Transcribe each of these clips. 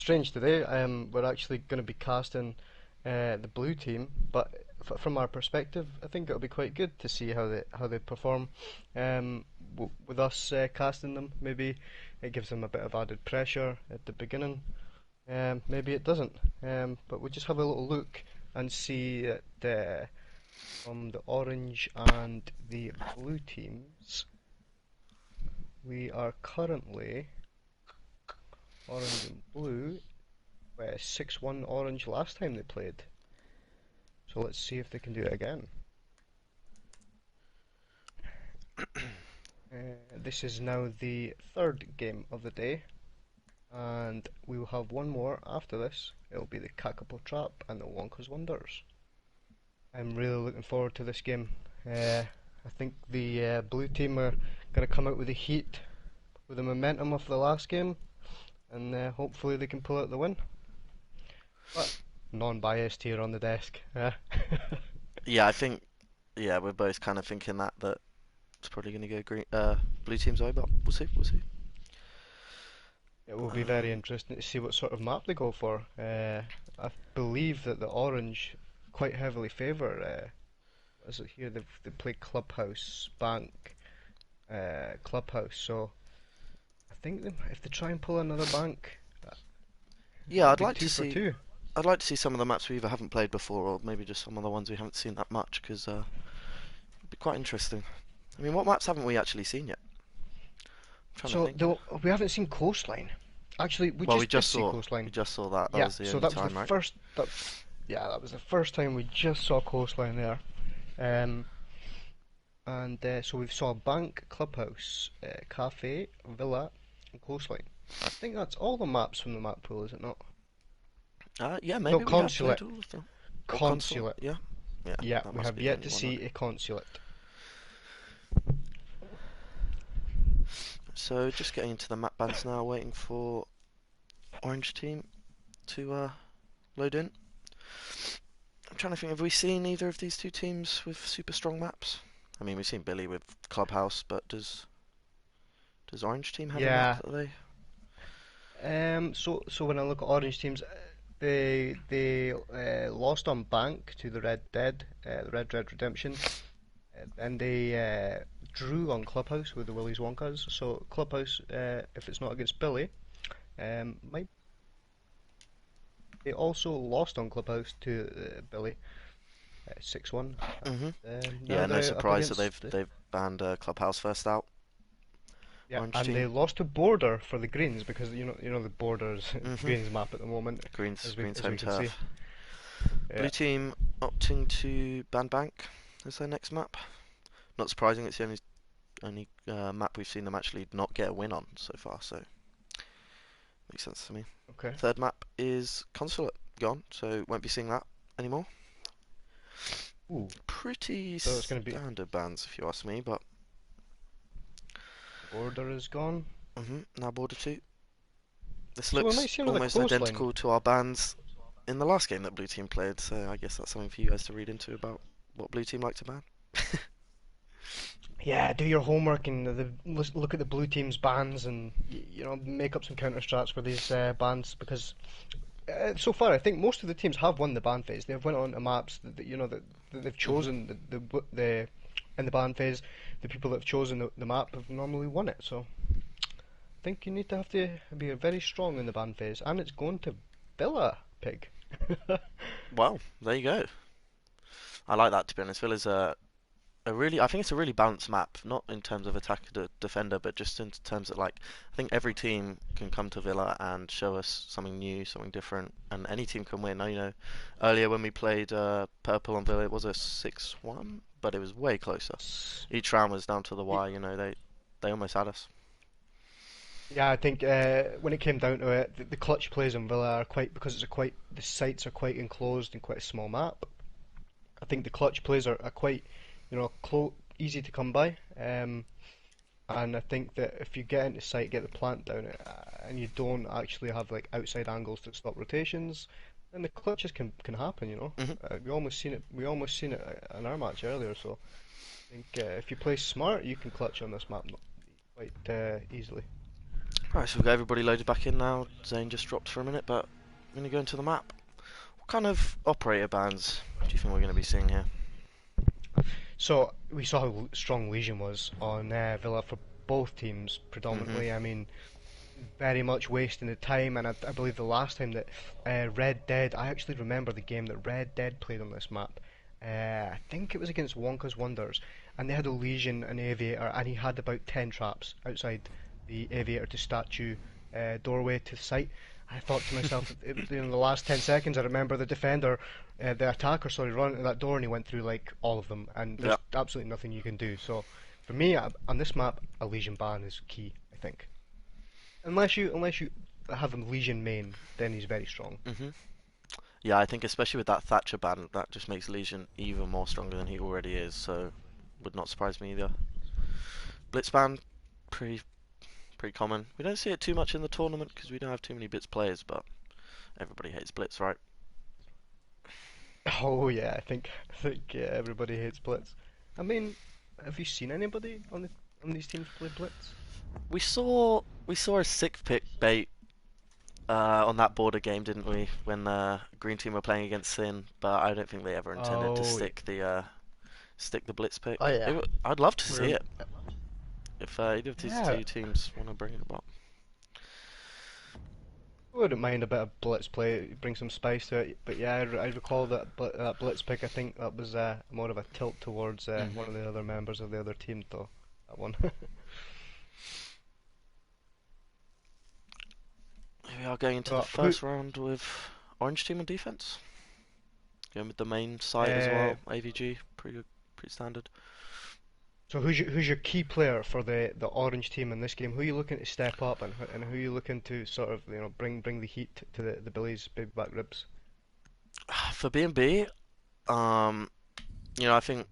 strange today. We're actually going to be casting the blue team, but from our perspective, I think it'll be quite good to see how they perform. With us casting them, maybe it gives them a bit of added pressure at the beginning. Maybe it doesn't. But we'll just have a little look and see that from the orange and the blue teams, we are currently orange and blue. 6-1 orange last time they played. So let's see if they can do it again. This is now the third game of the day, and we will have one more after this. It'll be the Kakapo Trap and the Wonka's Wonders. I'm really looking forward to this game. I think the blue team are going to come out with the heat, with the momentum of the last game, and hopefully they can pull out the win. But non-biased here on the desk. Yeah, I think we're both kind of thinking that it's probably going to go blue team's way, but we'll see. We'll see. It will be very interesting to see what sort of map they go for. I believe that the orange quite heavily favour. What is it here? They play Clubhouse, Bank, Clubhouse. So I think if they try and pull another Bank, Yeah, it'll I'd be like two to for see. two. I'd like to see some of the maps we either haven't played before, or maybe just some of the ones we haven't seen that much, because it'd be quite interesting. I mean, what maps haven't we actually seen yet? I'm trying to So think. we haven't seen Coastline. Actually, we Well, just did see Coastline. we just saw that. That Yeah, was the so only that was the time, right? first. Yeah, that was the first time we just saw Coastline there. Um, and so we saw Bank, Clubhouse, Cafe, Villa, and Coastline. I think that's all the maps from the map pool, is it not? Yeah, No, maybe we have played Consulate. all of them. Oh, consulate. Consulate. Yeah, yeah, Yeah, that we must have be the yet only to one, right? see a consulate. So just getting into the map bands now, waiting for orange team to load in. I'm trying to think, have we seen either of these two teams with super strong maps? I mean, we've seen Billy with Clubhouse, but does Orange Team have a map Yeah. that they? So when I look at orange teams, they lost on Bank to the Red Dead, the Red Dead Redemption, and they drew on Clubhouse with the Willy's Wonkas. So Clubhouse, if it's not against Billy, might they also lost on Clubhouse to Billy 6-1. Mhm. Now Yeah, no they're up surprise that against they've banned Clubhouse first out. yeah, Orange and they Team. lost to Border for the Greens because the Borders Mhm. Greens map at the moment, Green's as home we can see. turf. Yeah. Blue Team opting to ban Bank as their next map. Not surprising. It's the only map we've seen them actually not get a win on so far. So makes sense to me. Okay. Third map is Consulate gone, so won't be seeing that anymore. Ooh. Pretty So it's going to be standard bans if you ask me, but Border is gone. now Border 2. This So we might looks see another almost coastline. identical to our bans in the last game that Blue Team played, so I guess that's something for you guys to read into about what Blue Team like to ban. Yeah, do your homework and look at the blue team's bans and make up some counter strats for these bans because so far I think most of the teams have won the ban phase. They've went on to maps that they've hmm chosen the in the ban phase. The people that have chosen the map have normally won it. So I think you need to have to be very strong in the ban phase, and it's going to Villa Pig. Well, there you go. I like that, to be honest. Villa's I think it's a really balanced map, not in terms of attacker to defender, but just in terms of like, I think every team can come to Villa and show us something new, something different, and any team can win. Earlier when we played Purple on Villa, it was a 6-1, but it was way closer. Each round was down to the wire. They almost had us. Yeah, I think when it came down to it, the clutch plays in Villa are quite because the sites are quite enclosed and quite a small map. I think the clutch plays are quite easy to come by. And I think that if you get into site, get the plant down, and you don't actually have like outside angles to stop rotations, then the clutches can happen. hmm We almost seen it in our match earlier. So I think if you play smart, you can clutch on this map quite easily. Right, so we've got everybody loaded back in now. Zane just dropped for a minute, but I'm going to go into the map. What kind of operator bands do you think we're going to be seeing here? So we saw how strong Legion was on Villa for both teams Hmm. predominantly. I mean, very much wasting the time, and I believe the last time that Red Dead, I actually remember the game that Red Dead played on this map. I think it was against Wonka's Wonders, and they had a Legion, an Aviator, and he had about 10 traps outside the Aviator to statue doorway to the site. I thought to myself, in the last 10 seconds, I remember the defender, the attacker, sorry, running to that door, and he went through like all of them, and Yeah. there's absolutely nothing you can do. So, for me, on this map, a Legion ban is key, I think. Unless you have a Legion main, then he's very strong. Hmm. Yeah, I think especially with that Thatcher ban, that just makes Legion even more stronger than he already is, so would not surprise me either. Blitz ban, pretty pretty common. We don't see it too much in the tournament because we don't have too many Blitz players, but everybody hates Blitz, right? Oh yeah, I think yeah, everybody hates Blitz. I mean, have you seen anybody on these teams play Blitz? We saw a sixth pick bait on that border game, didn't we? When Green Team were playing against Sin, but I don't think they ever intended to Oh, stick the blitz pick. oh yeah. I'd love to see Rem- it if either of these yeah, two teams want to bring it up. I wouldn't mind a bit of Blitz play, bring some spice to it. But yeah, I recall that Blitz pick. I think that was more of a tilt towards one of Hmm. the other members of the other team, though. That one. Here we are going into the But who? first round with Orange Team on defense. Going with the main site as Uh, well. AVG, pretty standard. So who's your key player for the orange team in this game? Who are you looking to step up, and who are you looking to sort of bring the heat to the Billy's big back ribs? For B&B, um, I think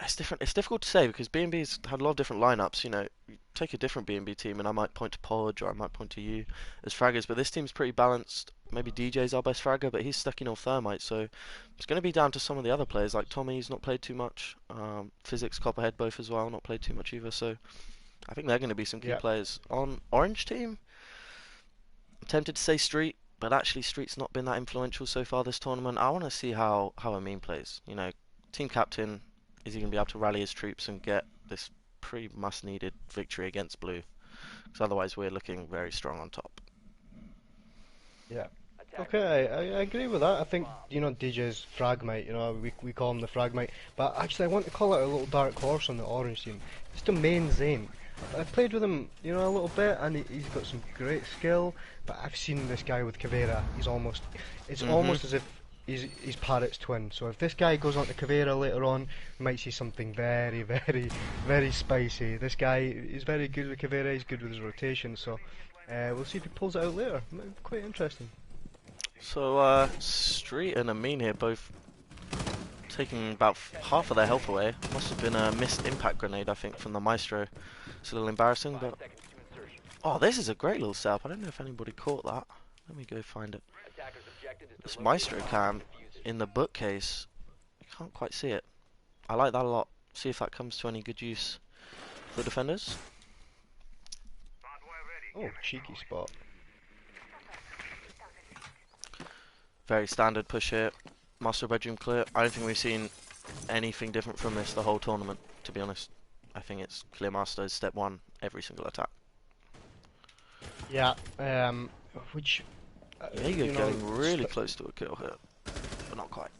it's different. It's difficult to say because B&B's had a lot of different lineups. You take a different B&B team, and I might point to Podge or I might point to you as fraggers. But this team's pretty balanced. Maybe DJ's our best fragger, but he's stuck in all thermite, so it's going to be down to some of the other players. Like Tommy's not played too much. Physics, Copperhead both as well, not played too much either. So I think they're going to be some key Yeah, players on Orange team. I'm tempted to say Street, but actually Street's not been that influential so far this tournament. I want to see how Amin plays. Team captain, is he going to be able to rally his troops and get this pretty must-needed victory against Blue? Because otherwise we're looking very strong on top. yeah. Okay, I agree with that. I think DJ's Fragmite. We call him the Fragmite, but actually I want to call it a little dark horse on the orange team. It's the main Zane. I've played with him, a little bit, and he's got some great skill. But I've seen this guy with Caveira. It's Mhm. almost as if he's Parrot's twin. So if this guy goes on to Caveira later on, we might see something very, very, very spicy. This guy is very good with Caveira. He's good with his rotation. So we'll see if he pulls it out later. Might be quite interesting. So Street and Amin here both taking about half of their health away. Must have been a missed impact grenade, I think, from the Maestro. It's a little embarrassing, but oh, this is a great little setup. I don't know if anybody caught that. Let me go find it. This Maestro cam in the bookcase. You can't quite see it. I like that a lot. See if that comes to any good use for defenders. Oh, cheeky spot. Very standard push here. Master bedroom clear. I don't think we've seen anything different from this the whole tournament, to be honest. I think it's clear master step one every single attack. Yeah. Which Jaeger you know, getting really close to a kill here, but not quite.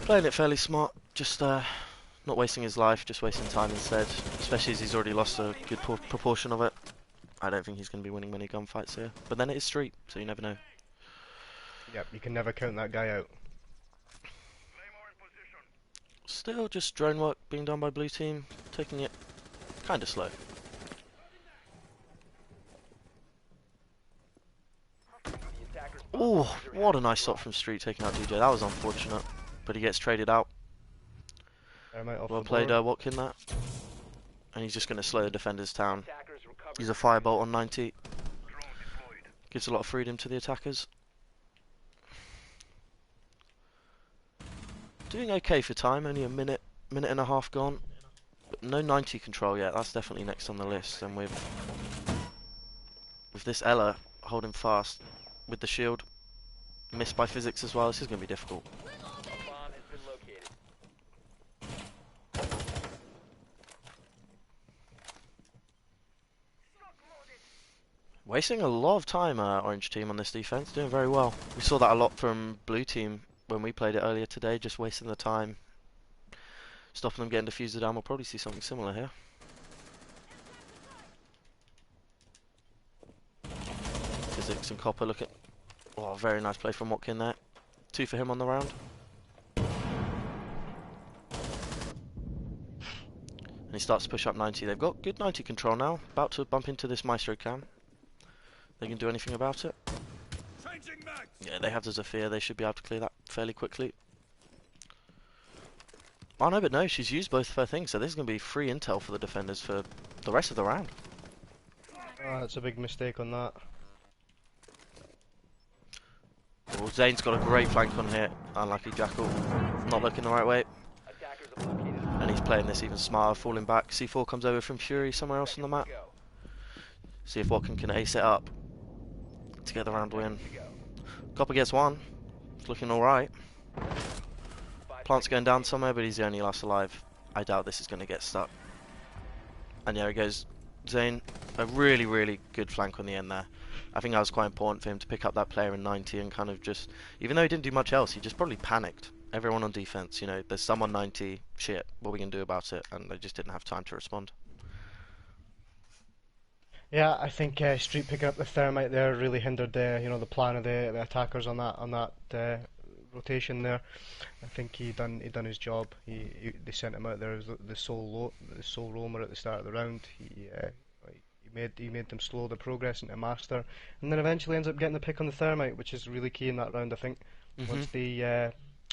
Playing it fairly smart, just not wasting his life, just wasting time instead. Especially as he's already lost a good proportion of it. I don't think he's going to be winning many gunfights here. But then it is Street, so you never know. Yep, you can never count that guy out. Still just drone work being done by blue team, taking it kind of slow. Oh, what a nice shot from Street taking out DJ. That was unfortunate, but he gets traded out. Might off Well the played, board. Watkin that. And he's just going to slow the defenders down. He's a firebolt on 90. Gives a lot of freedom to the attackers. Doing okay for time, only a minute minute and a half gone. But no 90 control yet. That's definitely next on the list. And with this Ella holding fast with the shield, missed by physics as well, this is going to be difficult. Wasting a lot of time, Orange team, on this defense. Doing very well. We saw that a lot from Blue team when we played it earlier today, just wasting the time, stopping them getting diffused down. We'll probably see something similar here. Physics and Copper looking. Oh, very nice play from Watkin there. 2 for him on the round. And he starts to push up 90. They've got good 90 control now. About to bump into this Maestro cam. They can do anything about it. Yeah, they have the Zephyr. They should be able to clear that fairly quickly. Oh no, but no, she's used both of her things, so this is going to be free intel for the defenders for the rest of the round. Oh, that's a big mistake on that. Well, Zane's got a great flank on here. Unlucky Jackal. Not looking the right way. And he's playing this even smarter, falling back. C4 comes over from Fury somewhere else on the map. See if Watkin can ace it up to get the round win. Copper gets one. It's looking alright. Plant's going down somewhere, but he's the only last alive. I doubt this is going to get stuck. And there he goes. Zane, a really, really good flank on the end there. I think that was quite important for him to pick up that player in 90 and kind of just, even though he didn't do much else, he just probably panicked. Everyone on defense, you know, there's someone 90, shit, what are we going to do about it? And they just didn't have time to respond. Yeah, I think Street picking up the thermite there really hindered the plan of the attackers on that rotation there. I think he done his job. They sent him out there as the sole roamer at the start of the round. He made them slow the progress into master, and then eventually ends up getting the pick on the thermite, which is really key in that round. I think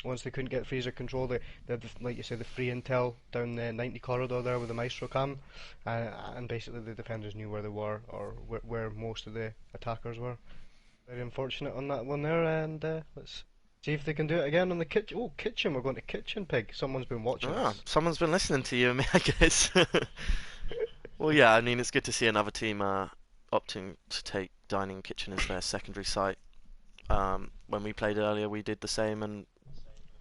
once they couldn't get freezer control, they had, like you said, the free intel down the 90 corridor there with the Maestro cam, and basically the defenders knew where they were, or where most of the attackers were. Very unfortunate on that one there, and let's see if they can do it again on the kitchen. Oh, kitchen! We're going to kitchen, pig. Someone's been watching us. Someone's been listening to you and me, I guess. Well, yeah, I mean, it's good to see another team opting to take dining kitchen as their secondary site. When we played earlier, we did the same, and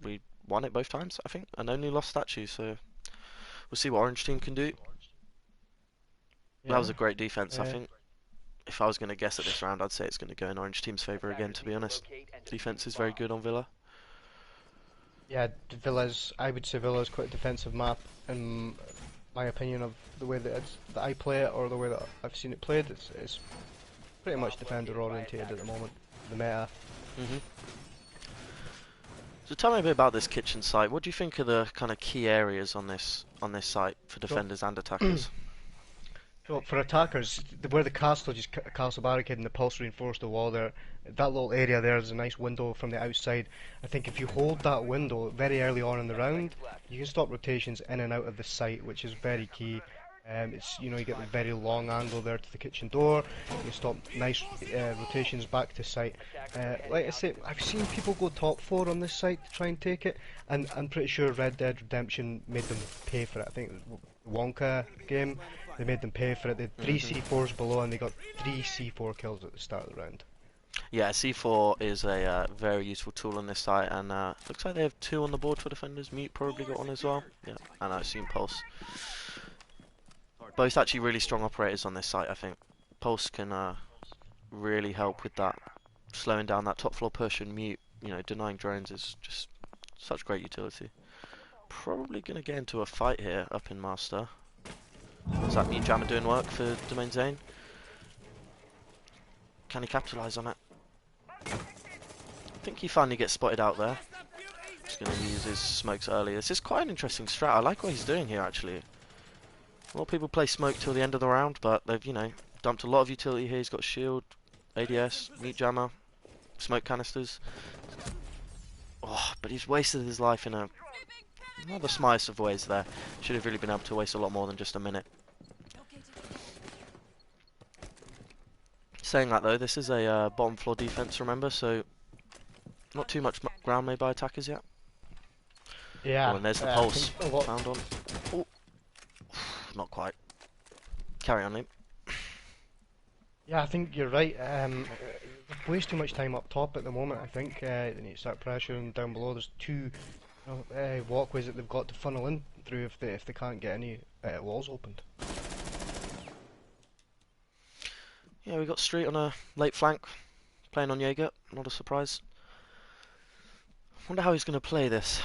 we won it both times, I think, and only lost statues, so we'll see what Orange team can do. Yeah. That was a great defense, I think. If I was going to guess at this round, I'd say it's going to go in Orange team's favour again, to be honest. Defense is very good on Villa. Yeah, I would say Villa's quite a defensive map, in my opinion, of the way that I play it, or the way that I've seen it played. It's pretty much defender orientated at the moment, the meta. So tell me a bit about this kitchen site. What do you think are the kind of key areas on this site for defenders and attackers? So for attackers, where the castle barricade and the pulse reinforced the wall there, that little area there is a nice window from the outside. I think if you hold that window very early on in the round, you can stop rotations in and out of the site, which is very key. You get the very long angle there to the kitchen door. You stop nice rotations back to site. Like I say, I've seen people go top 4 on this site to try and take it, and I'm pretty sure Red Dead Redemption made them pay for it. I think it was the Wonka game. They made them pay for it. They had 3 C4s below, and they got 3 C4 kills at the start of the round. Yeah, C4 is a very useful tool on this site, and looks like they have 2 on the board for defenders. Mute probably got one as well. Yeah, and I assume Pulse. Both actually really strong operators on this site, I think. Pulse can really help with that, slowing down that top floor push, and Mute, denying drones is just such great utility. Probably going to get into a fight here up in Master. Is that Mute Jammer doing work for Domain Zane? Can he capitalise on it? I think he finally gets spotted out there. Just going to use his smokes early. This is quite an interesting strat. I like what he's doing here, actually. A lot of people play smoke till the end of the round, but they've, dumped a lot of utility here. He's got shield, ADS, Mute Jammer, smoke canisters. Oh, but he's wasted his life in not the smartest of ways there. Should have really been able to waste a lot more than just a minute. Saying that though, this is a bottom floor defense, remember, so not too much ground made by attackers yet. Oh, Yeah, and there's the I think pulse a lot. found on. Oh, not quite. Carry on, Liam. Yeah, I think you're right. They've wasted too much time up top at the moment. I think they need to start pressuring down below. There's two walkways that they've got to funnel in through if they can't get any walls opened. Yeah, we got Street on a late flank, playing on Jaeger. Not a surprise. Wonder how he's going to play this.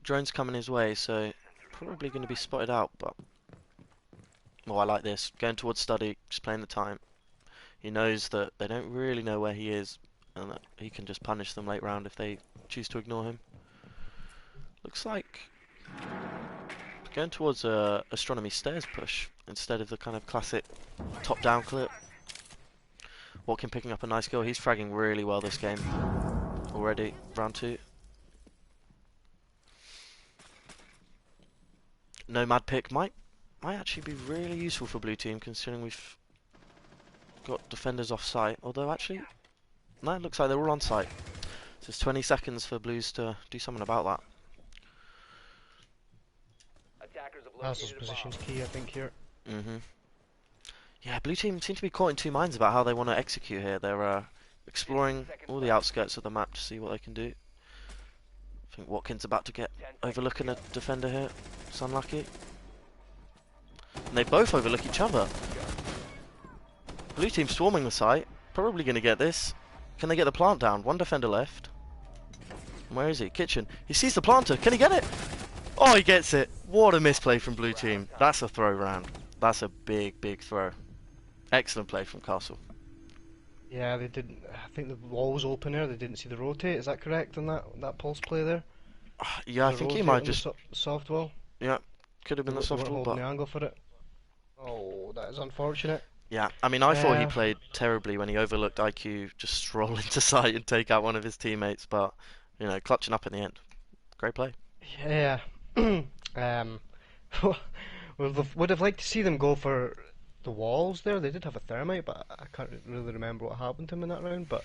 Drone's coming his way, so probably going to be spotted out. But well, I like this. Going towards study, just playing the time. He knows that they don't really know where he is, and that he can just punish them late round if they choose to ignore him. Looks like going towards a astronomy stairs push instead of the kind of classic top-down clip. Watkin picking up a nice kill. He's fragging really well this game already. Round 2. Nomad pick might actually be really useful for blue team considering we've got defenders off site. Although actually, no, it looks like they're all on site. So it's 20 seconds for blues to do something about that. Hazel's position's key, I think, here. Yeah, blue team seem to be caught in two minds about how they want to execute here. They're exploring all the outskirts of the map to see what they can do. I think Watkins about to get overlooking a defender here. It's unlucky. And they both overlook each other. Blue team swarming the site. Probably going to get this. Can they get the plant down? One defender left. Where is he? Kitchen. He sees the planter. Can he get it? Oh, he gets it. What a misplay from blue team. That's a throw round. That's a big, big throw. Excellent play from Castle. Yeah, they didn't. I think the wall was open there. They didn't see the rotate. Is that correct on that pulse play there? Yeah, I The think he rotate might on the just... soft wall. Yeah, could have been the They soft weren't wall, holding but... the angle for it. Oh, that is unfortunate. Yeah, I mean, I thought he Uh, played terribly when he overlooked IQ just stroll into sight and take out one of his teammates, but, you know, clutching up in the end. Great play. yeah. um, would have liked to see them go for the walls there. They did have a thermite, but I can't really remember what happened to him in that round. But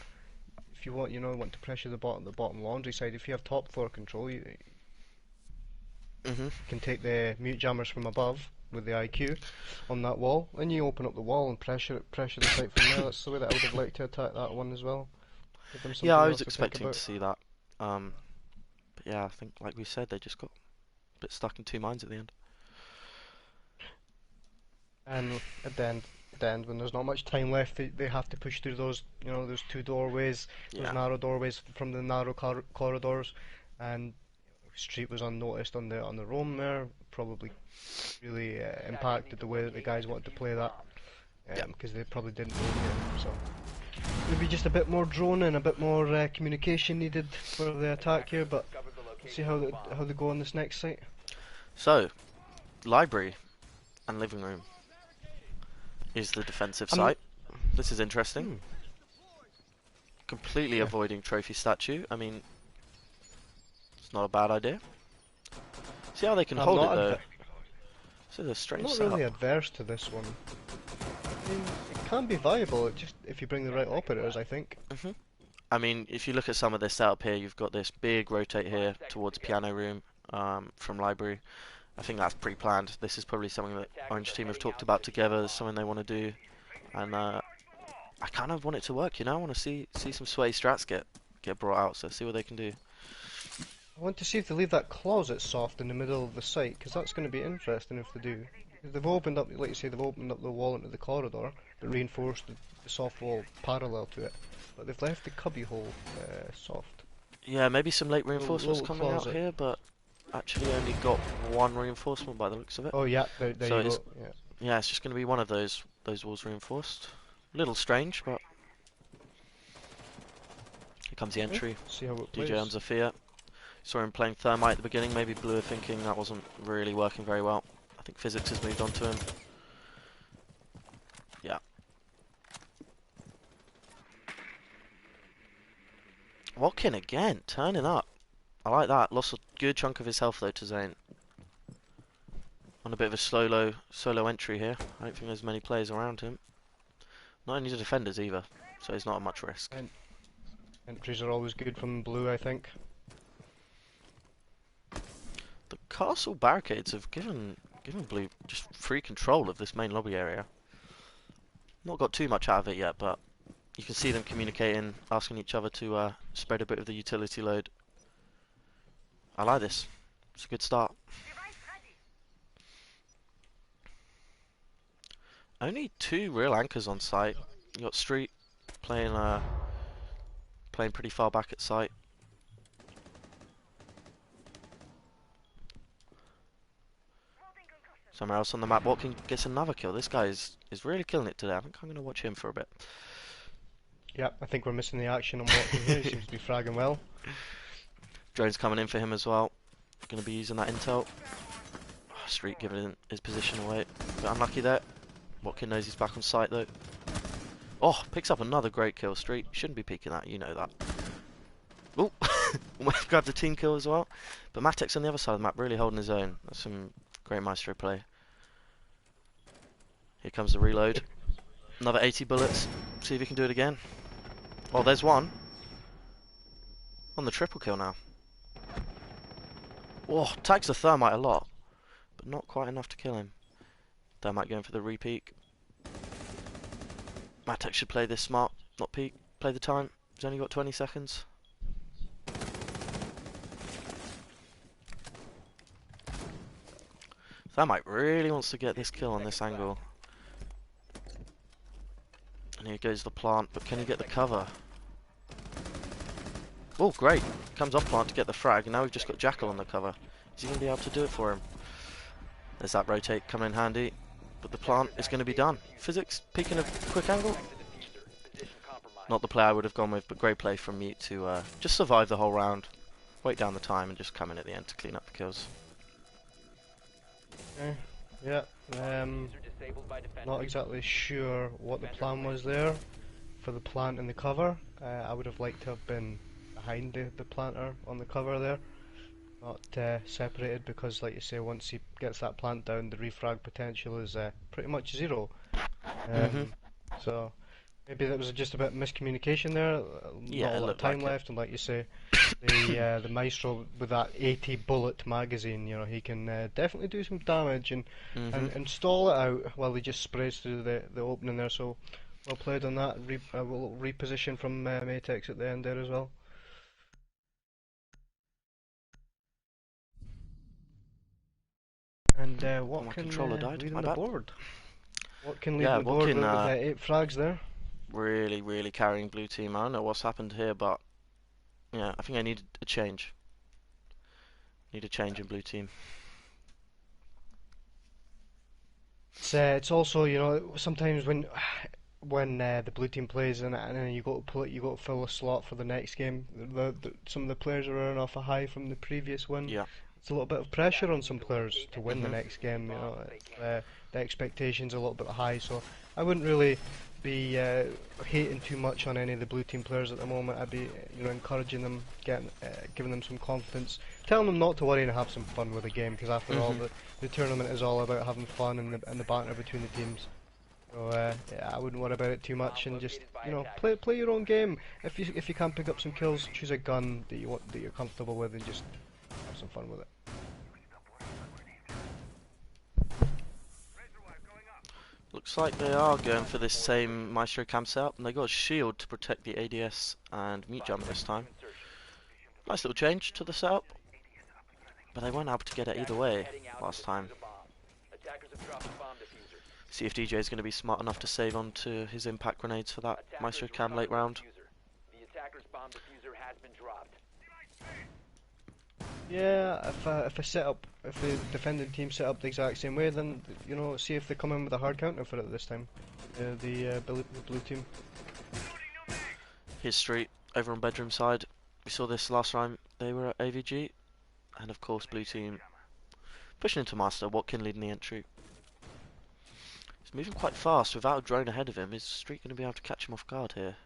if you want to pressure the bottom laundry side, if you have top floor control, you can take the mute jammers from above with the IQ on that wall, and you open up the wall and pressure the site from there. That's the way that I would have liked to attack that one as well. Give them Yeah, something I else was to think expecting about. to see that. But yeah, I think, like we said, they just got a bit stuck in two minds at the end. And at the end, when there's not much time left, they have to push through those two doorways, those Yeah. narrow doorways from the narrow corridors, and Street was unnoticed on the roam there. Probably really impacted the way that the guys wanted to play that, Yeah. because they probably didn't know yet. So maybe just a bit more drone and a bit more communication needed for the attack here. But we'll see how they go on this next site. So, library and living room is the defensive I'm not- site. This is interesting. Completely Yeah. avoiding trophy statue. I mean, it's not a bad idea. See how they can I'm hold it not though. adver- This is a I'm strange not setup. really adverse to this one. I mean, it can be viable, just if you bring the right operators, I think. I mean, if you look at some of this setup here, you've got this big rotate here towards piano room from library. I think that's pre-planned. This is probably something that Orange Team have talked about together. It's something they want to do, and I kind of want it to work. You know, I want to see some sweaty strats get brought out. So see what they can do. I want to see if they leave that closet soft in the middle of the site, because that's going to be interesting if they do. If they've opened up, like you say, they've opened up the wall into the corridor, but reinforced the soft wall parallel to it. But they've left the cubby hole soft. Yeah, maybe some late reinforcements little coming out closet. here, but actually only got one reinforcement by the looks of it. Oh yeah, there So you it's go. Yeah. yeah, it's just going to be one of those walls reinforced. A little strange, but here comes the entry. See how it plays. DJ Zafia. Saw him playing Thermite at the beginning. Maybe Blue are thinking that wasn't really working very well. I think Physics has moved on to him. Yeah. Watkin again, turning up. I like that. Lost a good chunk of his health though to Zane. On a bit of a solo entry here. I don't think there's many players around him. Not any defenders either, so he's not at much risk. Entries are always good from blue, I think. The castle barricades have given Blue just free control of this main lobby area. Not got too much out of it yet, but you can see them communicating, asking each other to spread a bit of the utility load. I like this. It's a good start. Only 2 real anchors on site. You got Street playing playing pretty far back at site. Somewhere else on the map, Watkin gets another kill. This guy is really killing it today. I think I'm going to watch him for a bit. Yep, I think we're missing the action on Watkin here. He seems to be fragging well. Drone's coming in for him as well. Going to be using that intel. Oh, Street giving his position away. Bit unlucky there. Watkin knows he's back on site though. Oh, picks up another great kill. Street shouldn't be peeking that, you know that. Oh, almost grabbed a team kill as well. But Matek's on the other side of the map, really holding his own. That's some great Maestro play. Here comes the reload. Another 80 bullets. See if he can do it again. Oh, there's one. On the triple kill now. Oh, tags the thermite a lot, but not quite enough to kill him. Thermite going for the re-peek. Matek should play this smart, not peek. Play the time. He's only got 20 seconds. Thermite really wants to get this kill on this angle. And here goes the plant, but can he get the cover? Oh, great. Comes off plant to get the frag, and now we've just got Jackal on the cover. Is he going to be able to do it for him? There's that rotate coming in handy, but the plant is going to be done. Physics peeking a quick angle. Not the play I would have gone with, but great play from Mute to just survive the whole round, wait down the time, and just come in at the end to clean up the kills. Yeah, not exactly sure what the plan was there for the plant and the cover. I would have liked to have been behind the planter on the cover there, not separated, because like you say, once he gets that plant down, the refrag potential is pretty much zero. So maybe that was just a bit of miscommunication there. Yeah, not a lot of time left, and like you say, the Maestro with that 80 bullet magazine, you know, he can definitely do some damage and stall it out while he just sprays through the opening there. So well played on that. Little reposition from Matex at the end there as well. And Watkin leading the board. Watkin leading the board with 8 frags there. Really carrying blue team. I don't know what's happened here, but yeah, I think I need a change. Need a change in blue team. It's also, you know, sometimes when the blue team plays and you got to fill a slot for the next game. Some of the players are running off a high from the previous one. Yeah. It's a little bit of pressure on some players to win the next game. You know, the expectations are a little bit high, so I wouldn't really be hating too much on any of the blue team players at the moment. I'd be, you know, encouraging them, giving them some confidence, telling them not to worry and have some fun with the game, because after all, the tournament is all about having fun and the banter between the teams. So yeah, I wouldn't worry about it too much, and just, you know, play your own game. If you can pick up some kills, choose a gun that you're comfortable with, and just have some fun with it. Looks like they are going for this same Maestro cam setup, and they got a shield to protect the ADS and mute jump this time. Nice little change to the setup, but they weren't able to get it either way last time. See if DJ is going to be smart enough to save onto his impact grenades for that Maestro cam late round. Yeah, if the defending team set up the exact same way, then, you know, see if they come in with a hard counter for it this time. The blue team. Here's Street over on bedroom side. We saw this last time they were at AVG, and of course blue team pushing into master. Watkin leading the entry. He's moving quite fast without a drone ahead of him. Is Street going to be able to catch him off guard here?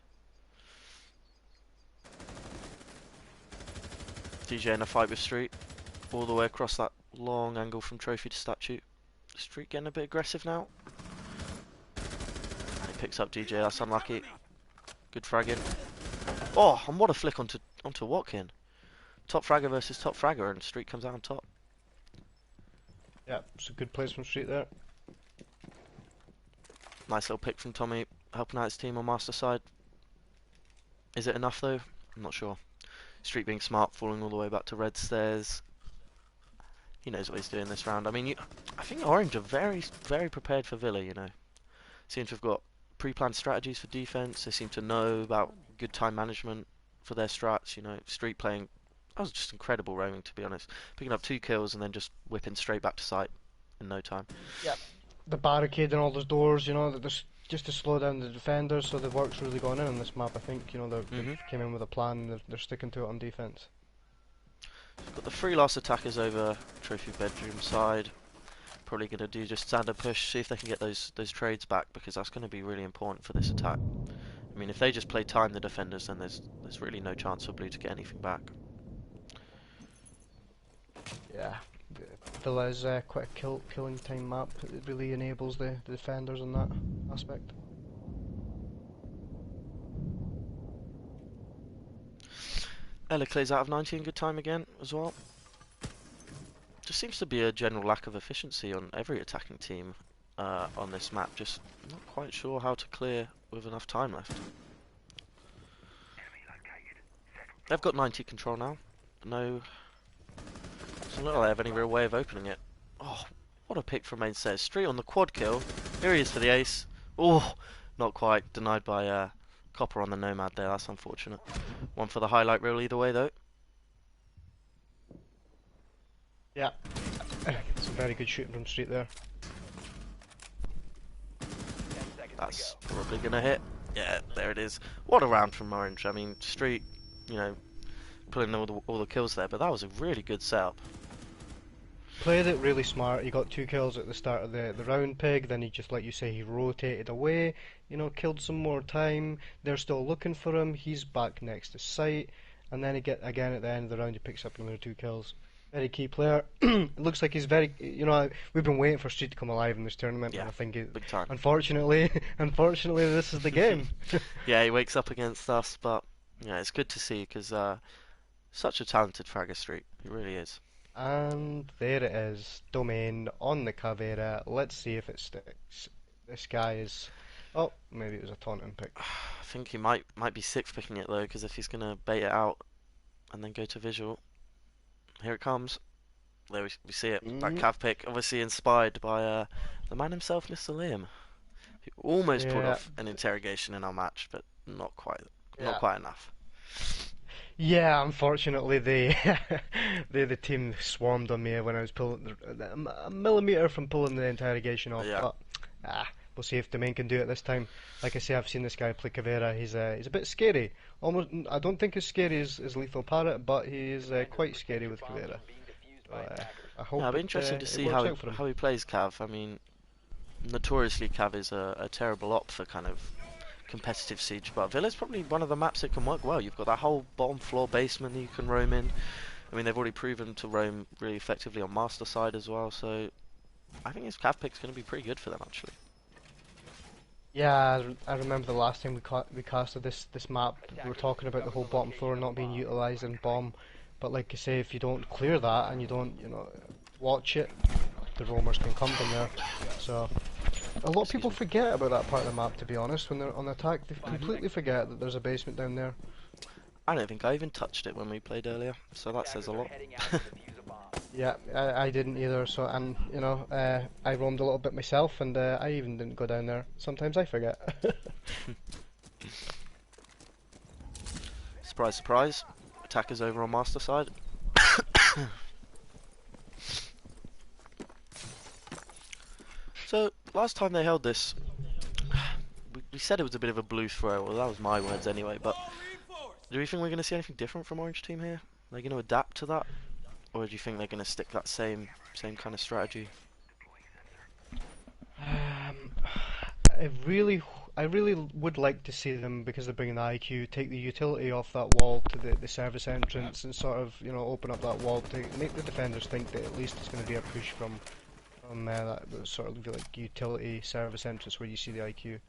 DJ in a fight with Street, all the way across that long angle from trophy to statue. Street getting a bit aggressive now. And he picks up DJ, that's unlucky. Good fragging. Oh, and what a flick onto Watkin. Top fragger versus top fragger, and Street comes out on top. Yeah, it's a good place from Street there. Nice little pick from Tommy, helping out his team on Master side. Is it enough though? I'm not sure. Street being smart, falling all the way back to red stairs. He knows what he's doing this round. I mean, I think Orange are very, very prepared for Villa, you know. Seem to have got pre-planned strategies for defense. They seem to know about good time management for their strats, you know. Street playing, that was just incredible roaming, to be honest. Picking up 2 kills and then just whipping straight back to site in no time. Yeah. The barricade and all those doors, you know, that there's just to slow down the defenders, so the work's really gone in on this map. I think, you know, they came in with a plan and they're sticking to it on defense. Got the 3 last attackers over trophy bedroom side. Probably going to do just standard push, see if they can get those trades back, because that's going to be really important for this attack. I mean, if they just play time the defenders, then there's really no chance for Blue to get anything back. Yeah, Villa is quite a killing time map. It really enables the defenders in that aspect. Eliclay's out of 90 in good time again as well. Just seems to be a general lack of efficiency on every attacking team on this map. Just not quite sure how to clear with enough time left. They've got 90 control now. No, doesn't look like they have any real way of opening it. Oh, what a pick from main stairs. Street on the quad kill. Here he is for the ace. Oh, not quite. Denied by Copper on the Nomad there. That's unfortunate. One for the highlight reel either way though. Yeah, some very good shooting from Street there. That's probably gonna hit. Yeah, there it is. What a round from Orange. I mean, Street, you know, pulling all the kills there, but that was a really good setup. Played it really smart. He got 2 kills at the start of the round, Pig. Then he just, like you say, he rotated away. You know, killed some more time. They're still looking for him. He's back next to site, and then again at the end of the round he picks up another 2 kills. Very key player. It looks like he's very, you know, we've been waiting for Street to come alive in this tournament, Yeah, and I think big time. Unfortunately, this is the game. Yeah, he wakes up against us, but yeah, it's good to see because such a talented fragger Street. He really is. And there it is, Domain on the Caveira. Let's see if it sticks. This guy is. Oh, maybe it was a taunting pick. I think he might be sick picking it though, because if he's gonna bait it out and then go to visual, here it comes. There we see it. That cav pick, obviously inspired by the man himself, Mr. Liam, who almost pulled off an interrogation in our match, but not quite enough. Yeah, unfortunately, the team swarmed on me when I was pulling a millimeter from pulling the interrogation off. Yeah. But we'll see if Domain can do it this time. Like I say, I've seen this guy play Caveira. He's a bit scary. Almost, I don't think as scary as Lethal Parrot, but he is quite scary with Caveira. I hope I'll be interested to see how he plays Cav. I mean, notoriously Cav is a terrible op for kind of competitive siege, but Villa's probably one of the maps that can work well. You've got that whole bottom floor basement that you can roam in. I mean, they've already proven to roam really effectively on Master side as well, so I think his Cav pick's going to be pretty good for them actually. Yeah, I remember the last time we casted this map, we were talking about the whole bottom floor not being utilised in bomb, but like I say, if you don't clear that and you don't, you know, watch it, the roamers can come from there. So a lot of people forget about that part of the map, to be honest. When they're on attack, they completely forget that there's a basement down there. I don't think I even touched it when we played earlier, so that says a lot. Yeah, I didn't either. So, and you know, I roamed a little bit myself, and I even didn't go down there. Sometimes I forget. Surprise, surprise! Attackers over on Master side. So last time they held this, we said it was a bit of a blue throw. Well, that was my words anyway. But do you think we're going to see anything different from Orange team here? Are they going to adapt to that, or do you think they're going to stick that same kind of strategy? I really would like to see them, because they're bringing the IQ, take the utility off that wall to the service entrance and sort of, you know, open up that wall to make the defenders think that at least it's going to be a push from that sort of like utility service entrance where you see the IQ.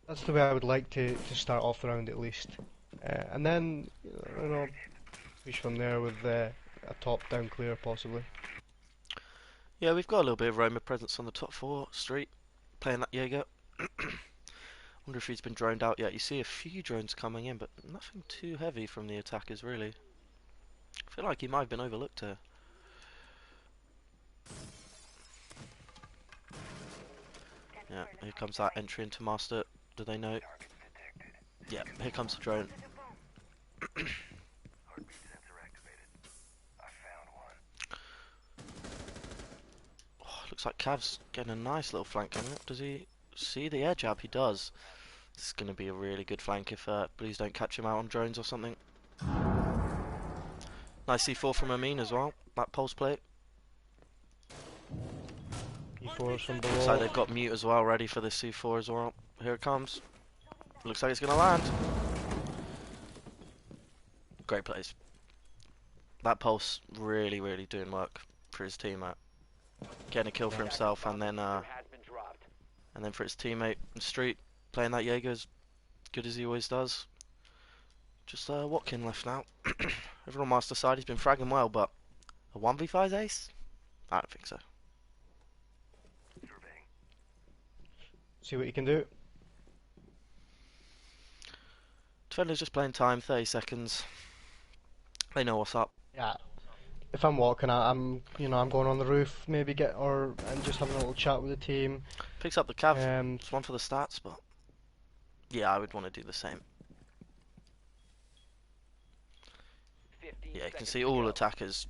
That's the way I would like to start off the round at least, and then you know, push from there with a top down clear possibly. Yeah, we've got a little bit of Roma presence on the top 4 street, playing that Jaeger. Wonder if he's been droned out yet. You see a few drones coming in, but nothing too heavy from the attackers, really. I feel like he might have been overlooked here. Yeah, here comes that entry into Master. Do they know? Yeah, here comes the drone. Oh, looks like Cav's getting a nice little flank coming up. Does he see the air jab? He does. This is going to be a really good flank if Blues don't catch him out on drones or something. Nice C4 from Amin as well. That pulse plate. E4 from Looks like below. they've got mute as well, ready for this C4 as well. Here it comes. Looks like it's going to land. Great plays. That pulse really, really doing work for his teammate. Getting a kill for himself and then for his teammate in street, playing that Jaeger as good as he always does. Just Watkin left now. Over on Master side, he's been fragging well, but a 1v5 ace? I don't think so. See what you can do. Defender's just playing time, 30 seconds. They know what's up. Yeah. If I'm walking, I'm going on the roof, maybe and just having a little chat with the team. Picks up the Cav. It's one for the stats, but yeah, I would want to do the same. Yeah, you can see all attackers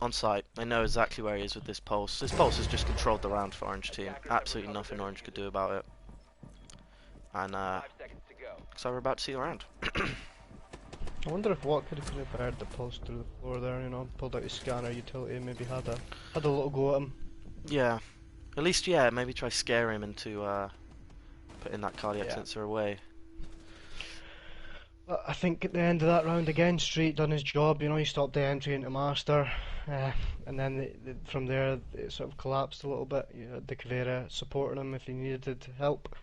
on site. They know exactly where he is with this pulse. This pulse has just controlled the round for Orange team. Absolutely nothing Orange could do about it. And so we're about to see the round. I wonder if Watt could have prepared the pulse through the floor there, pulled out his scanner utility and maybe had a little go at him. Yeah. At least, yeah, maybe try scare him into putting that cardiac sensor away. But I think at the end of that round again, Street done his job. He stopped the entry into Master, and then from there it sort of collapsed a little bit. The Caveira supporting him if he needed help.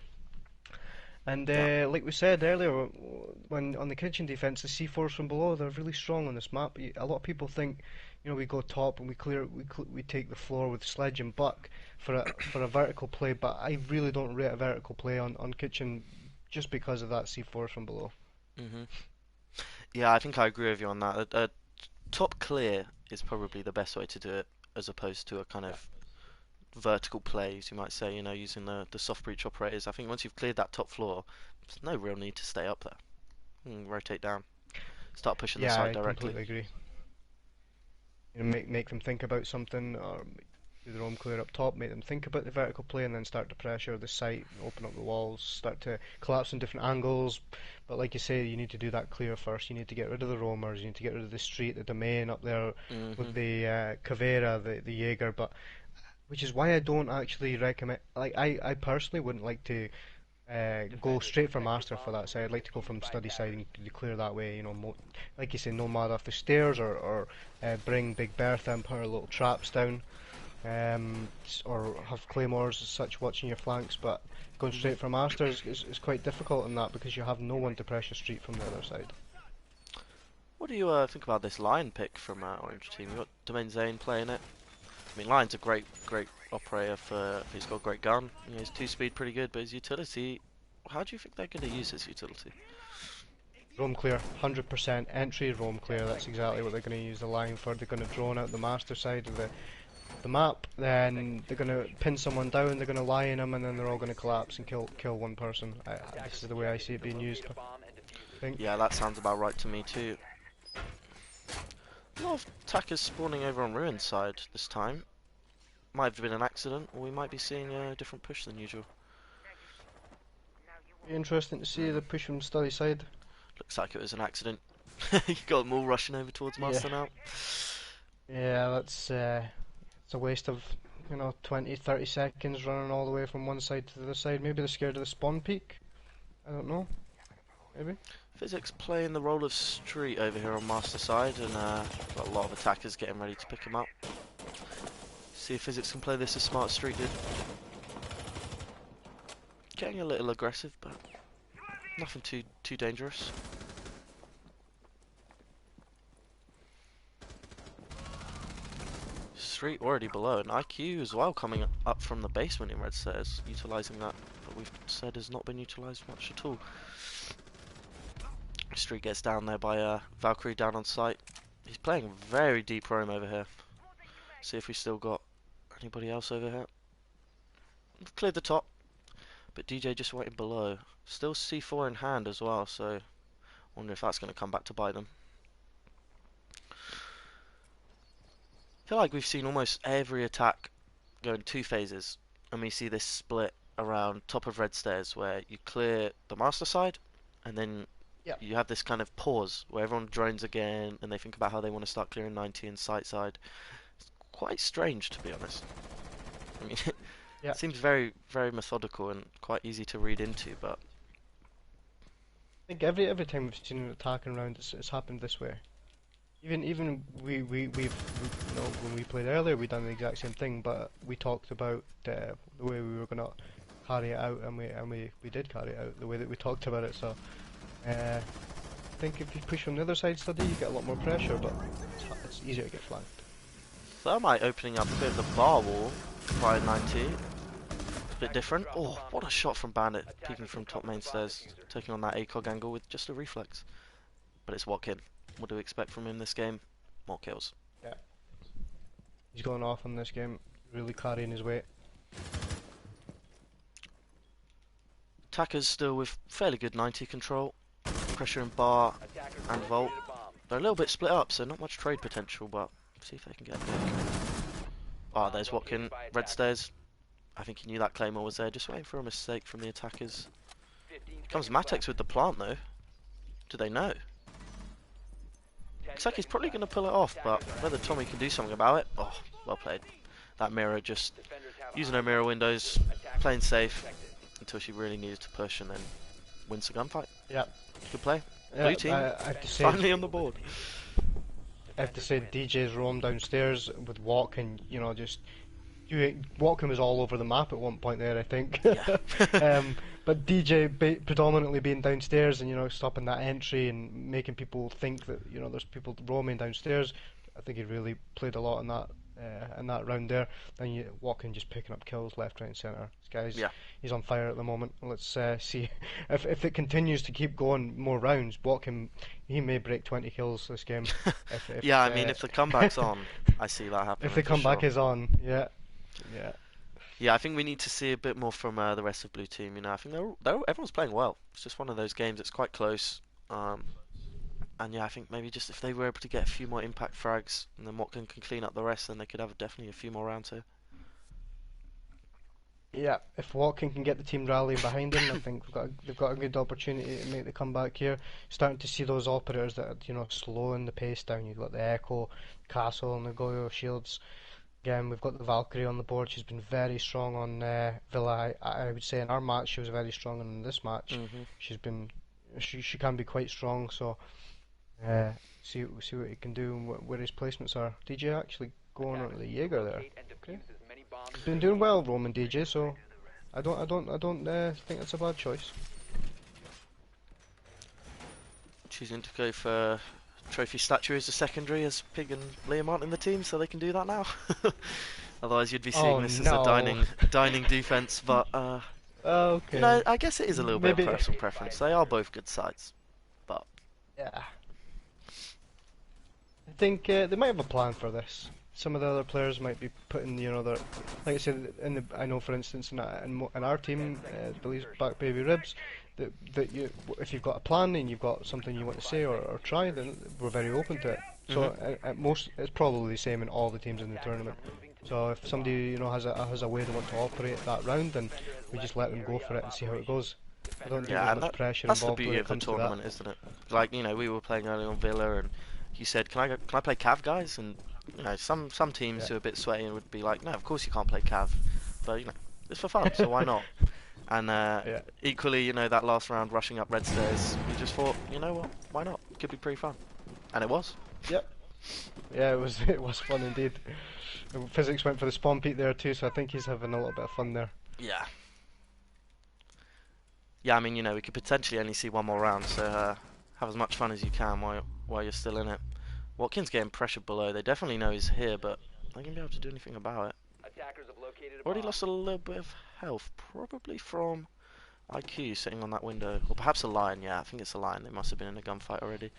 And like we said earlier, when on the kitchen defense, the C4s from below, they're really strong on this map. A lot of people think, we go top and we take the floor with Sledge and Buck for a vertical play, but I really don't rate a vertical play on kitchen just because of that C4s from below. Yeah, I think I agree with you on that. A top clear is probably the best way to do it, as opposed to a kind of vertical plays, you might say, using the soft breach operators. I think once you've cleared that top floor, there's no real need to stay up there. You can rotate down, start pushing the side directly. Yeah, I completely agree. Make them think about something, or do their own clear up top, make them think about the vertical play, and then start to pressure the site, open up the walls, start to collapse in different angles. But like you say, you need to do that clear first. You need to get rid of the roamers, you need to get rid of the street, the domain up there with the Caveira, the Jaeger, but which is why I don't actually recommend. Like I personally wouldn't like to go straight for Master for that side. I'd like to go from study side and clear that way. Like you say, nomad off the stairs, or bring Big Bertha and put her little traps down, or have claymores as such watching your flanks. But going straight for Master is quite difficult in that because you have no one to pressure street from the other side. What do you think about this line pick from Orange team? You got Domain Zane playing it. I mean, Lion's a great operator if he's got a great gun. His 2-speed pretty good, but his utility, how do you think they're going to use his utility? Roam clear, 100% entry roam clear. That's exactly what they're going to use the Lion for. They're going to drone out the Master side of the map, then they're going to pin someone down, they're going to lie in them, and then they're all going to collapse and kill one person. This is the way I see it being used. I think. Yeah, that sounds about right to me too. A lot of attackers spawning over on Ruin's side this time. Might have been an accident, or we might be seeing a different push than usual. Be interesting to see the push from study side. Looks like it was an accident. You got them all rushing over towards Master now. Yeah, that's it's a waste of 20-30 seconds running all the way from one side to the other side. Maybe they're scared of the spawn peak. I don't know. Maybe. Physics playing the role of street over here on Master side, and got a lot of attackers getting ready to pick him up. See if Physics can play this as smart as Street did. Getting a little aggressive, but nothing too dangerous. Street already below, and IQ as well coming up from the basement in red stairs, utilising that we've said has not been utilised much at all. Street gets down there by Valkyrie down on site. He's playing very deep roam over here. See if we still got anybody else over here. We've cleared the top, but DJ just waiting below. Still C4 in hand as well, so wonder if that's going to come back to bite them. I feel like we've seen almost every attack go in two phases, and we see this split around top of red stairs where you clear the master side, and then you have this kind of pause where everyone drones again and they think about how they want to start clearing 90 and site side. It's quite strange, to be honest. I mean, it seems very, very methodical and quite easy to read into, but I think every time we've seen an attacking round, it's happened this way. Even we've you know, when we played earlier, we done the exact same thing, but we talked about the way we were gonna carry it out, and we did carry it out the way that we talked about it. So I think if you push from the other side, study, you get a lot more pressure, but it's easier to get flanked. Thermite opening up a bit of the bar wall by 90. A bit different. Oh, what a shot from Bandit, peeking from top main stairs, taking on that ACOG angle with just a reflex. But it's Watkin. What do we expect from him this game? More kills. Yeah. He's going off on this game, really carrying his weight. Attackers still with fairly good 90 control. Pressure in bar and vault. They're a little bit split up, so not much trade potential, but see if they can get there. Ah, there's Watkin. Red stairs. I think he knew that Claymore was there, just waiting for a mistake from the attackers. Comes Matex with the plant though. Do they know? Looks like he's probably going to pull it off, but whether Tommy can do something about it, oh, well played. That mirror just using her mirror windows, playing safe until she really needed to push and then wins the gunfight. Yeah. Good play. Yeah, Blue team I have to say, finally on the board. I have to say DJ's roam downstairs with Watkin, you know, just Watkin was all over the map at one point there, I think. Yeah. But DJ predominantly being downstairs and, you know, stopping that entry and making people think that, you know, there's people roaming downstairs. I think he really played a lot in that round there. Then Watkin just picking up kills left, right, and centre. This guy's he's on fire at the moment. Let's see if it continues to keep going more rounds. Watkin, he may break 20 kills this game. Yeah, I mean, if the comeback's on, I see that happening. If the comeback is on, yeah. Yeah, I think we need to see a bit more from the rest of Blue Team. You know, I think everyone's playing well. It's just one of those games that's quite close. And yeah, I think maybe just if they were able to get a few more impact frags, and then Watkin can clean up the rest, then they could have definitely a few more rounds here. Yeah, if Watkin can get the team rallying behind him, I think they've got a good opportunity to make the comeback here. Starting to see those operators that are, you know, slowing the pace down. You've got the Echo, Castle, and the Goyo shields. Again, we've got the Valkyrie on the board. She's been very strong on Villa. I would say in our match she was very strong, and in this match she's been she can be quite strong. So see what he can do and where his placements are. DJ actually going on to the Jaeger there. Okay, he's been doing well, Roman DJ. So I don't think that's a bad choice. Choosing to go for trophy statue as a secondary as Pig and Liam aren't in the team, so they can do that now. Otherwise, you'd be seeing this as a dining defense. But okay, you know, I guess it is a little bit of personal preference. They are both good sides, but yeah, I think they might have a plan for this. Some of the other players might be putting, you know, their, like I said, I know, for instance, in our team, Billy's back baby ribs. That if you've got a plan and you've got something you want to say or try, then we're very open to it. So at most, it's probably the same in all the teams in the tournament. So if somebody, you know, has a way they want to operate that round, then we just let them go for it and see how it goes. I don't think there's much pressure involved. That's the beauty of the tournament, isn't it? Like, you know, we were playing early on Villa, and you said, "Can I play Cav, guys?" And you know, some teams who are a bit sweaty and would be like, "No, of course you can't play Cav," but you know, it's for fun, so why not? And equally, you know, that last round rushing up red stairs, we just thought, you know what, why not? It could be pretty fun, and it was. Yep. Yeah, it was fun indeed. Physics went for the spawn peak there too, so I think he's having a little bit of fun there. Yeah. Yeah, I mean, you know, we could potentially only see one more round, so have as much fun as you can while you're still in it. Watkin's getting pressured below. They definitely know he's here, but they gonna be able to do anything about it? Attackers have located a Already bomb. lost a little bit of health, probably from IQ sitting on that window, or perhaps a lion. Yeah, I think it's a lion. They must have been in a gunfight already.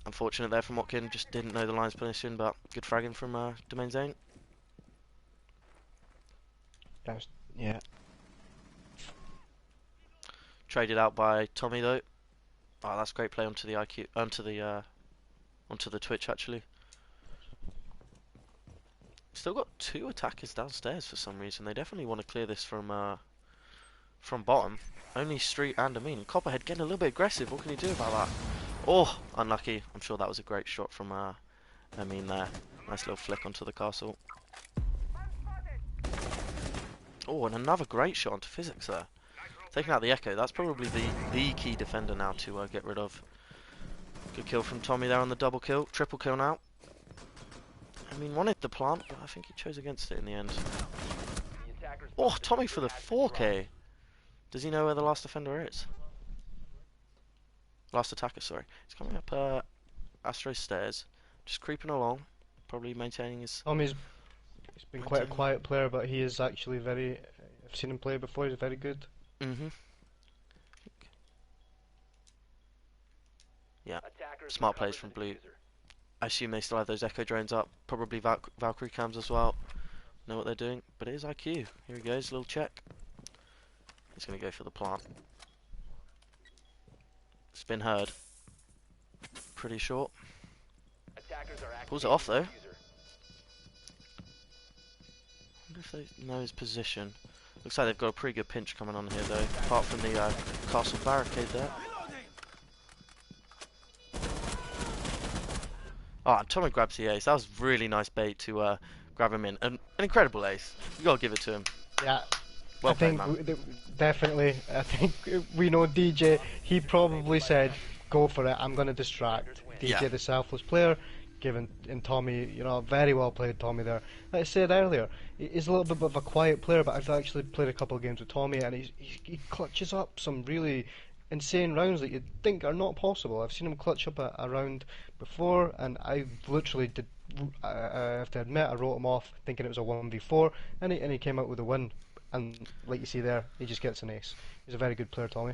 Unfortunate there from Watkin, just didn't know the lion's position, but good fragging from Domain Zane. That's, yeah. Traded out by Tommy though. Oh, that's great play onto the IQ, onto the Twitch actually. Still got 2 attackers downstairs for some reason. They definitely want to clear this from bottom. Only Street and Amin. Copperhead getting a little bit aggressive. What can he do about that? Oh, unlucky. I'm sure that was a great shot from Amin there. Nice little flick onto the castle. Oh, and another great shot onto Physics there. Taking out the Echo. That's probably the key defender now to get rid of. Good kill from Tommy there on the double kill. Triple kill now. I mean, wanted the plant, but I think he chose against it in the end. Oh, Tommy for the 4K. Does he know where the last defender is? Last attacker, sorry. He's coming up Astro stairs. Just creeping along. Probably maintaining his... He's been quite a quiet player, but he is actually very... I've seen him play before, he's very good. Mm-hmm. Yeah, smart plays from Blue. I assume they still have those Echo drones up. Probably Valkyrie cams as well. Know what they're doing. But it is IQ. Here he goes, little check. He's going to go for the plant. It's been heard. Pretty short. Pulls it off though. Wonder if they know his position. Looks like they've got a pretty good pinch coming on here though. Apart from the castle barricade there. Oh, and Tommy grabs the ace. That was really nice bait to grab him in. An incredible ace. You gotta give it to him. Yeah. Well I played, think man. definitely. I think we know DJ. He probably said, "Go for it. I'm going to distract." DJ, Yeah. the selfless player, given in Tommy. You know, very well played Tommy there. Like I said earlier, he's a little bit of a quiet player, but I've actually played a couple of games with Tommy, and he clutches up some really insane rounds that you'd think are not possible. I've seen him clutch up a round before, and I literally did. I have to admit, I wrote him off thinking it was a 1v4, and he came out with a win. And like you see there, he just gets an ace. He's a very good player, Tommy.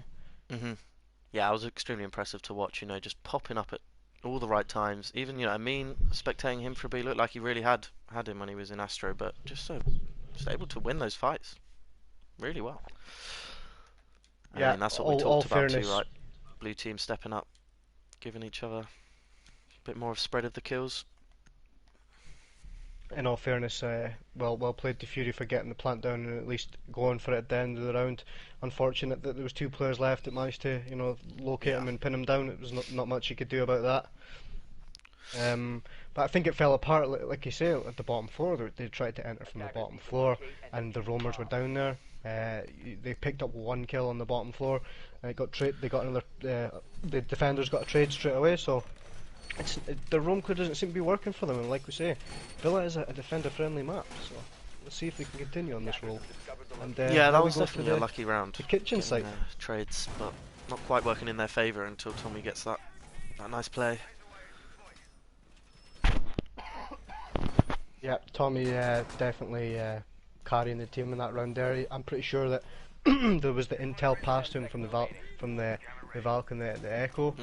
Yeah, I was extremely impressive to watch. You know, just popping up at all the right times. Even I mean, spectating him for a bit, looked like he really had him when he was in Astro, but just able to win those fights really well. Yeah, I mean, that's what we talked about too, right? Blue team stepping up, giving each other a bit more of spread of the kills. In all fairness, well played to Fury for getting the plant down and at least going for it at the end of the round. Unfortunate that there was 2 players left that managed to, locate him and pin him down. It was not much you could do about that. But I think it fell apart, like you say, at the bottom floor. They tried to enter from the bottom floor, and the roamers were down there. They picked up 1 kill on the bottom floor. They got another. The defenders got a trade straight away. So. The roam clear doesn't seem to be working for them, and like we say, Villa is a defender-friendly map, so let's see if they can continue on this roll. And, yeah, that was definitely a lucky round. The kitchen site. Trades, but not quite working in their favour until Tommy gets that nice play. Yeah, Tommy definitely carrying the team in that round there. I'm pretty sure that there was the intel passed to him from the Valk and the Echo,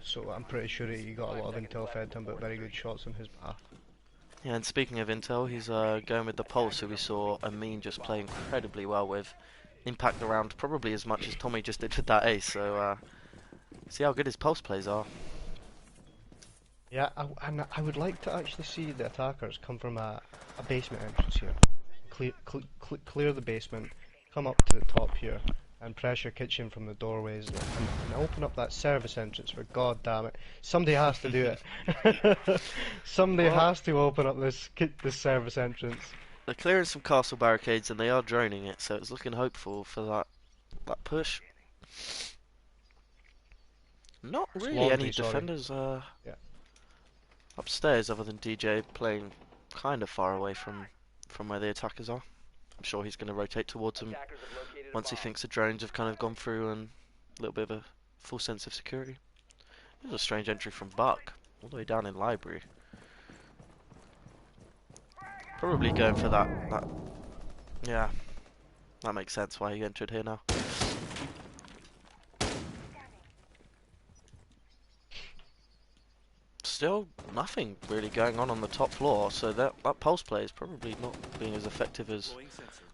so I'm pretty sure he got a lot of intel fed to him, but very good shots on his behalf. Yeah, and speaking of intel, he's going with the Pulse, who we saw Amin just play incredibly well with. Impact the round probably as much as Tommy just did with that ace, so see how good his Pulse plays are. Yeah, I would like to actually see the attackers come from a basement entrance here. Clear the basement, come up to the top here, and pressure kitchen from the doorways, and open up that service entrance, for god damn it. Somebody has to do it. Somebody has to open up this service entrance. They're clearing some castle barricades and they are droning it, so it's looking hopeful for that push. Not It's really laundry, any sorry. defenders Yeah. upstairs other than DJ playing kind of far away from where the attackers are. I'm sure he's going to rotate towards them once he thinks the drones have kind of gone through and a little bit of a full sense of security. It was a strange entry from Buck, all the way down in library. Probably going for that. Yeah, that makes sense why he entered here now. Still nothing really going on the top floor, so that pulse play is probably not being as effective as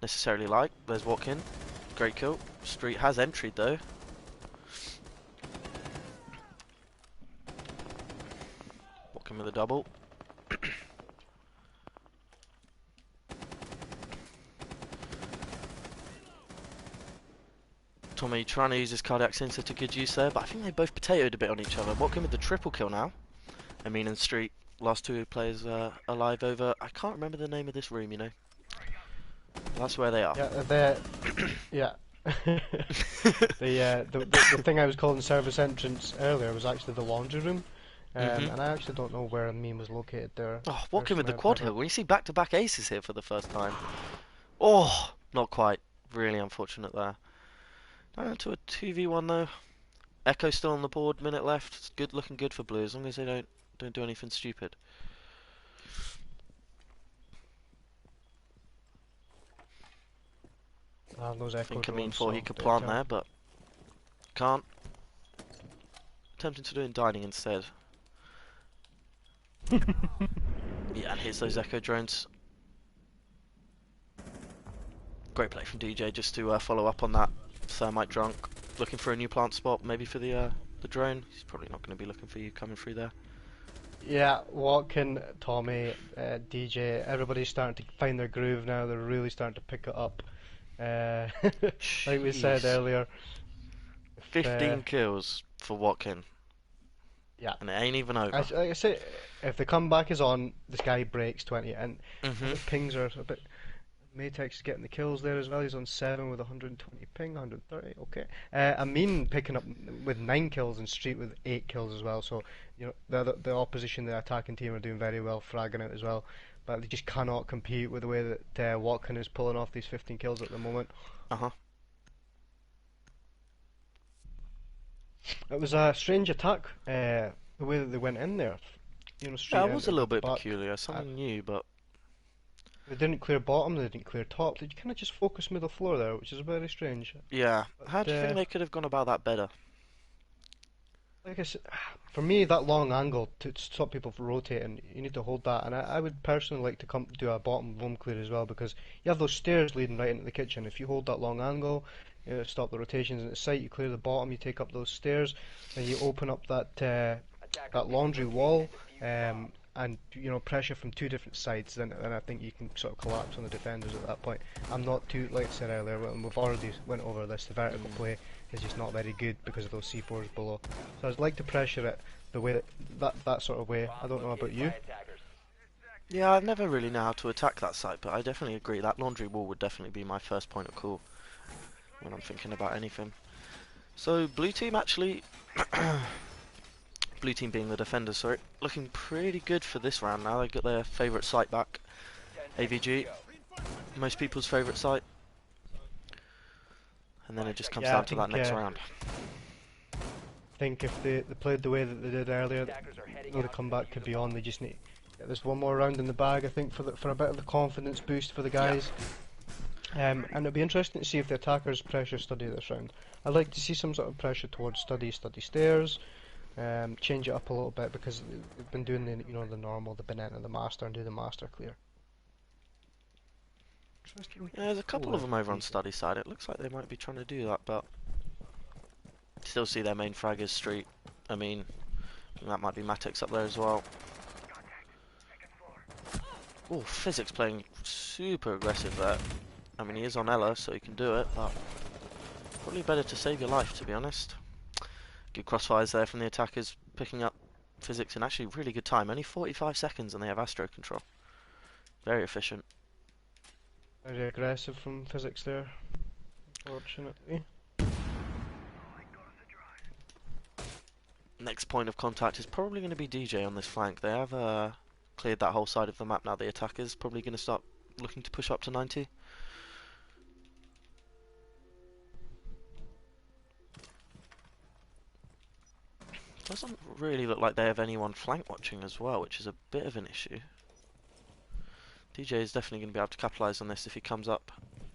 necessarily like. There's Watkin, great kill. Street has entry though. Watkin with a double. Tommy trying to use his cardiac sensor to good use there, but I think they both potatoed a bit on each other. Watkin with the triple kill now. Amin and Street, last two players alive over. I can't remember the name of this room, you know. That's where they are. Yeah, yeah. The thing I was calling service entrance earlier was actually the laundry room, and I actually don't know where Meme was located there. Oh, Watkin with the quad hill. When you see back-to-back aces here for the first time. Oh, not quite. Really unfortunate there. Down to a 2v1 though. Echo still on the board. Minute left. It's good, looking good for Blue as long as they don't do anything stupid. Those I Echo think Amin drones, thought he could plant there, but can't. Attempting to do it in dining instead. Yeah, and here's those Echo drones. Great play from DJ just to follow up on that thermite drunk. Looking for a new plant spot, maybe for the drone. He's probably not going to be looking for you coming through there. Yeah, Watkin, Tommy, DJ, everybody's starting to find their groove now. They're really starting to pick it up. Like we said earlier. 15 kills for Watkin. Yeah. And it ain't even over. Like I say, if the comeback is on, this guy breaks 20, and the pings are a bit. Matex is getting the kills there as well. He's on 7 with 120 ping, 130. Okay. Amin picking up with 9 kills and Street with 8 kills as well. So you know the opposition, the attacking team are doing very well, fragging out as well. But they just cannot compete with the way that Watkin is pulling off these 15 kills at the moment. It was a strange attack, the way that they went in there. You know, Street yeah, it was a little bit but peculiar, something new, but they didn't clear bottom, they didn't clear top. They kind of just focused middle floor there, which is very strange. yeah. But, How do you think they could have gone about that better? like I said, for me, that long angle to stop people from rotating, you need to hold that. And I would personally like to come do a bottom room clear as well, because you have those stairs leading right into the kitchen. If you hold that long angle, you know, stop the rotations in the site, you clear the bottom, you take up those stairs, and you open up that laundry wall, and you know, pressure from two different sides. Then I think you can sort of collapse on the defenders at that point. I'm not too, like I said earlier, we've already went over this. The vertical play is just not very good because of those C4s below. So I'd like to pressure it the way that sort of way. I don't know about you. Yeah, I've never really known how to attack that site, but I definitely agree that laundry wall would definitely be my first point of call when I'm thinking about anything. So blue team actually, blue team being the defenders, sorry, looking pretty good for this round now. They got their favourite site back, AVG, most people's favourite site, and then it just comes down to that next round. I think if they played the way that they did earlier, though the comeback could be on, they just need to get this one more round in the bag. I think for a bit of a confidence boost for the guys. And it'll be interesting to see if the attackers pressure study this round. I'd like to see some sort of pressure towards study stairs, change it up a little bit, because they've been doing the the normal, the Benetta, the master, and do the master clear. Yeah, there's a couple of them over on study side. It looks like they might be trying to do that, but still see their main fraggers Street. I mean, that might be Matix up there as well. Oh, Physics playing super aggressive there. I mean, he is on Ella, so he can do it, but probably better to save your life, to be honest. Good crossfires there from the attackers, picking up Physics in actually really good time. Only 45 seconds and they have Astro control. Very efficient. Very aggressive from Physics there, unfortunately. Next point of contact is probably going to be DJ on this flank. They have cleared that whole side of the map now. The attackers probably going to start looking to push up to 90. Doesn't really look like they have anyone flank watching as well, which is a bit of an issue. DJ is definitely going to be able to capitalise on this if he comes up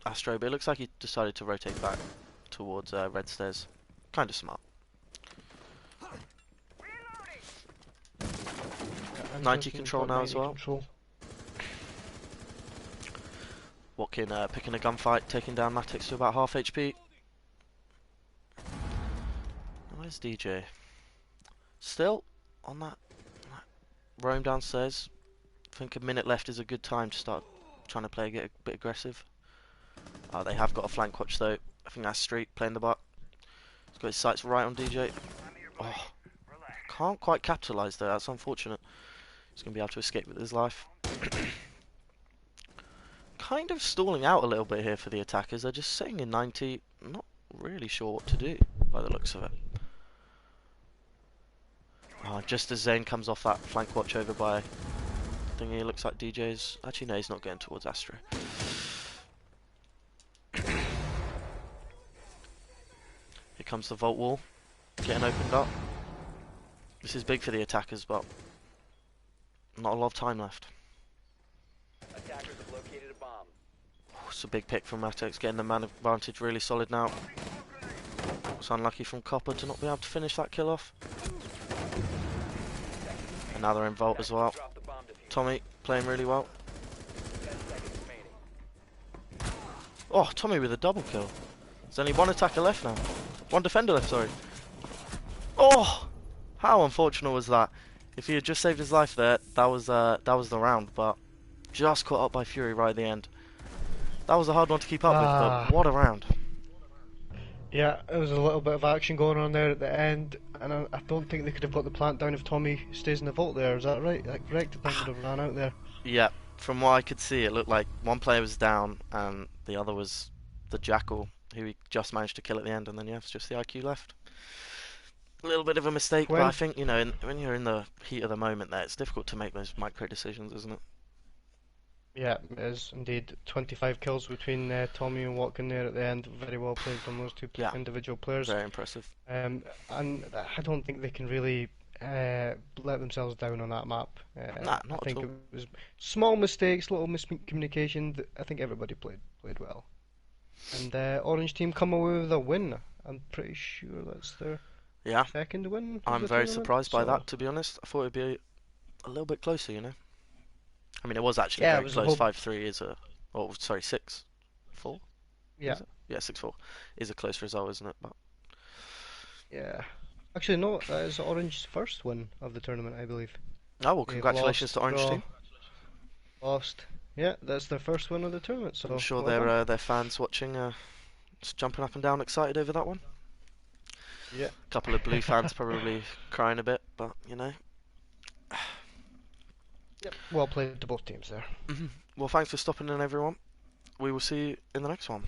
Astro, but it looks like he decided to rotate back towards red stairs. Kind of smart. Yeah, 90 control now as well. Control. Watkin picking a gunfight, taking down Matix to about half HP. Where's DJ? Still on that roam downstairs. I think a minute left is a good time to start trying to get a bit aggressive. They have got a flank watch though. I think that's Street playing the butt. He's got his sights right on DJ. Oh, can't quite capitalise though, that's unfortunate. He's going to be able to escape with his life. Kind of stalling out a little bit here for the attackers. They're just sitting in 90, not really sure what to do by the looks of it. Just as Zane comes off that flank watch over by thingy, it looks like DJ's... Actually no, he's not getting towards Astro. Here comes the vault wall, getting opened up. This is big for the attackers, but not a lot of time left. Attackers have located a bomb. It's a big pick from Matix, getting the man advantage really solid now. It's unlucky from Copper to not be able to finish that kill off. And now they're in vault as well. Tommy playing really well. Oh, Tommy with a double kill. There's only one attacker left now. One defender left, sorry. Oh! How unfortunate was that? If he had just saved his life there, that was the round, but just caught up by Fury right at the end. That was a hard one to keep up with, but what a round. Yeah, there was a little bit of action going on there at the end, and I don't think they could have got the plant down if Tommy stays in the vault there. Is that right? Like, correct? I think would have ran out there. Yeah, from what I could see, it looked like one player was down, and the other was the Jackal, who he just managed to kill at the end, and then yeah, it's just the IQ left. A little bit of a mistake, but I think, you know, when you're in the heat of the moment there, it's difficult to make those micro decisions, isn't it? Yeah, it is indeed. 25 kills between Tommy and Watkin there at the end. Very well played from those two individual players. Very impressive. And I don't think they can really let themselves down on that map. Nah, not I think at all. it was small mistakes, little miscommunication. I think everybody played well. And Orange team come away with a win. I'm pretty sure that's their second win. I'm very surprised by that, to be honest. I thought it'd be a little bit closer, you know. I mean, it was actually very close. 5-3 is a... Oh, sorry, 6-4? Yeah. Yeah, 6-4 is a close result, isn't it? But yeah. Actually, no, that is Orange's first win of the tournament, I believe. Oh, well, congratulations to Orange team. Lost. Yeah, that's their first win of the tournament. So I'm sure their fans watching just jumping up and down excited over that one. Yeah. A couple of blue fans probably crying a bit, but, you know... Yep. Well played to both teams there. Well, thanks for stopping in, everyone. We will see you in the next one.